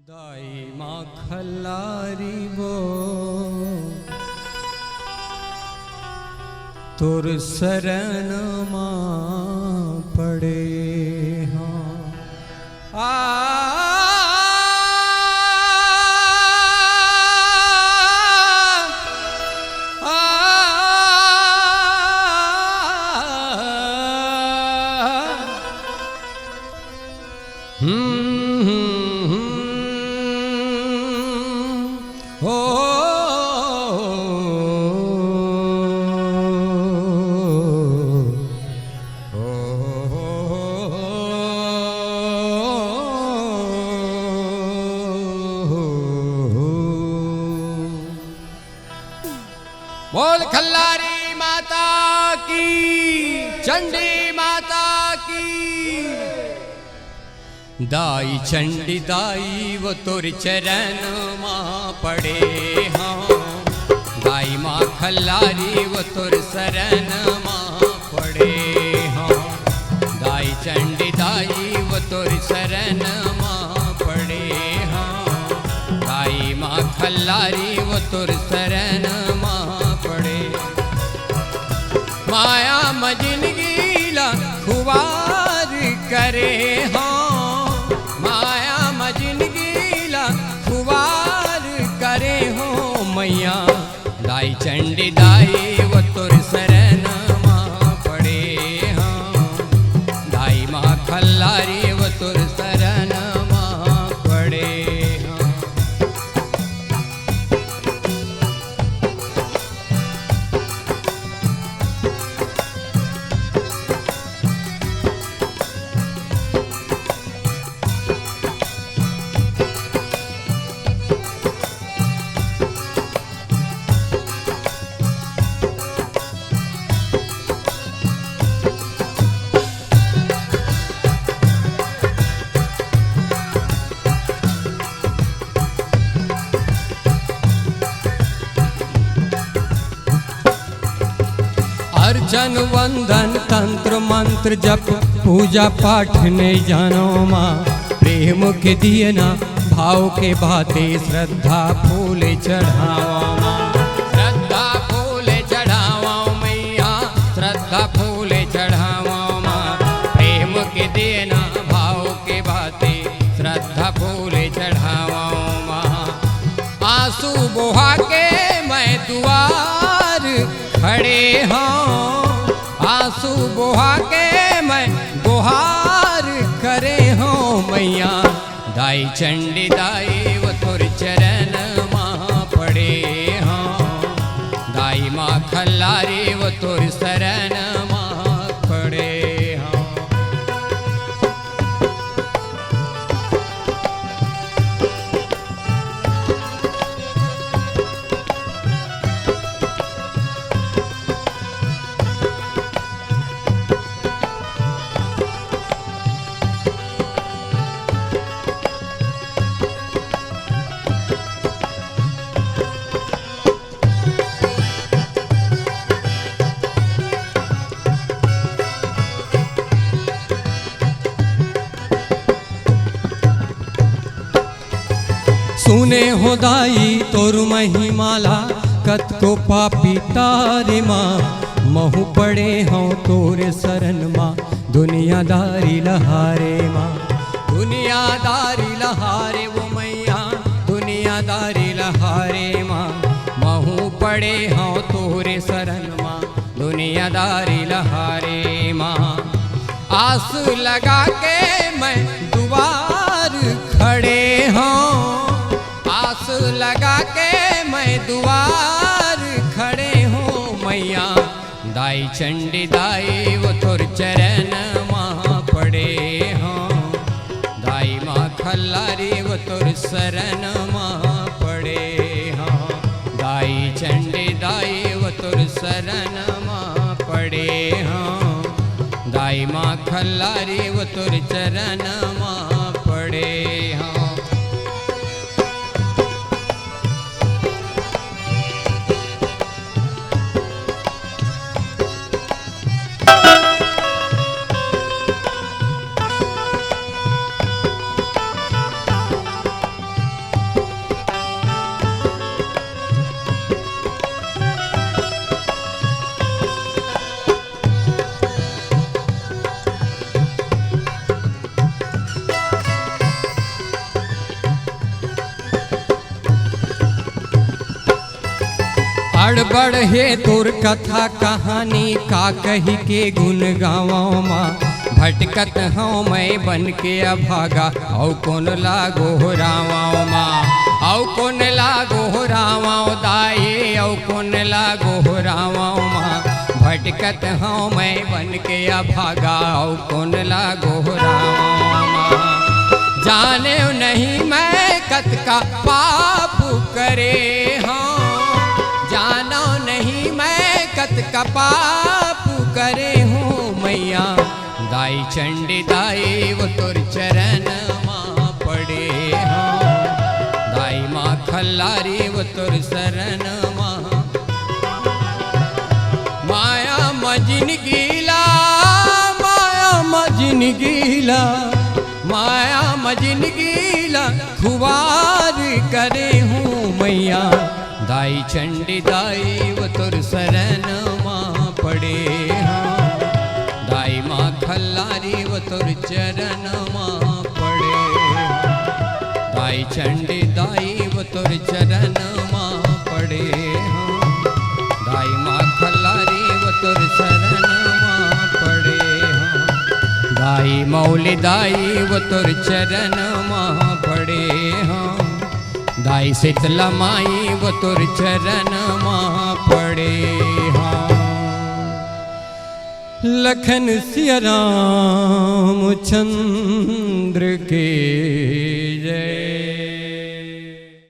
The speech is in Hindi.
दाई माँ खल्लारी वो तुर शरण माँ पड़े हाँ बोल खल्लारी माता की, चंडी माता की। दाई चंडी दाई वो तुर चरण माँ पड़े हाँ। दाई माँ खल्लारी वो तुर शरण माँ पड़े हाँ। दाई चंडी दाई वो तुर शरण माँ पड़े हाँ। दाई माँ खल्लारी वो तुर शरण माँ पड़े। माया मजिनगीला खुवार करे हाँ। माया मजिनगीला खुवार करे हो मैया। दाई चंडी दाई वो तुर शरण माँ पड़े हाँ। दाई माँ खल्लारी वो तुर शरण माँ पड़े हाँ। अर्चन वंदन तंत्र मंत्र जप पूजा पाठ ने जानो माँ। प्रेम के दिए ना भाव के बाते श्रद्धा फूल चढ़ावा माँ। श्रद्धा फूल चढ़ावा मैया, श्रद्धा फूल चढ़ावा माँ। प्रेम के दिए ना भाव के बाते श्रद्धा फूल चढ़ावा माँ। आंसू बहा के मैं दुआर खड़े हाँ। आंसू बहा के मैं गुहार करे हो मैया। दाई चंडी दाई वो तुर चरण माँ पड़े हाँ। दाई माँ खल्लारी वो तुर शरण माँ पड़े हाँ। सुने हो दाई तोर महिमाला कत को पापी तारे माँ। महू पड़े हों तोरे शरण माँ। दुनियादारी लहारे माँ। दुनियादारी लहारे वो मैया, दुनियादारी लहारे माँ। महू पड़े हों तोरे शरण माँ। दुनियादारी लहारे माँ। आस लगा के मैं दुआर खड़े हों। आस लगा के मैं दुआर खड़े हूँ मैया। दाई चंडी दाई वो तुर चरण माँ पड़े हाँ। दाई माँ खल्लारी वो तुर शरण माँ पड़े हाँ। दाई चंडी दाई वो तुर शरण माँ पड़े हाँ। दाई माँ खल्लारी वो तुर चरण माँ पड़े हाँ। बड़ बड़ हे तोर कथा कहानी का कही के गुण गाँव माँ। भटकत हूँ मैं बन के अभागा औ कौन लागो रावाओ माँ। औ कौन लागो रावाओ दाए औ कौन लागो रावाओ माँ। भटकत हूँ मैं बन के अभागा औ कौन लागो रावाओ माँ। जाने नहीं मैं कत का पाप करे हाँ। जानो नहीं मैं कत का पाप करे हूँ मैया। दाई चंडी दाई वो तुर चरण माँ पड़े हाँ। दाई माँ खल्लारी वो तुर शरण माँ। माया मजिन गीला माया मजिन गीला माया मजिन गीला खुवार करे हूँ मैया। दाई चंडी दाई वो तुर शरण माँ पड़े हाँ। दाई माँ खल्लारी वो तुर चरण माँ पड़े हाँ। दाई चंडी दाई वो तुर चरण माँ पड़े हाँ। दाई माँ खल्लारी वो तुर शरण माँ पड़े हाँ। दाई मौली दाई वो तुर चरण माँ पड़े हाँ। दाई शीतला माई वो तुर चरण माँ पड़े हाँ। लखन सिया राम चंद्र के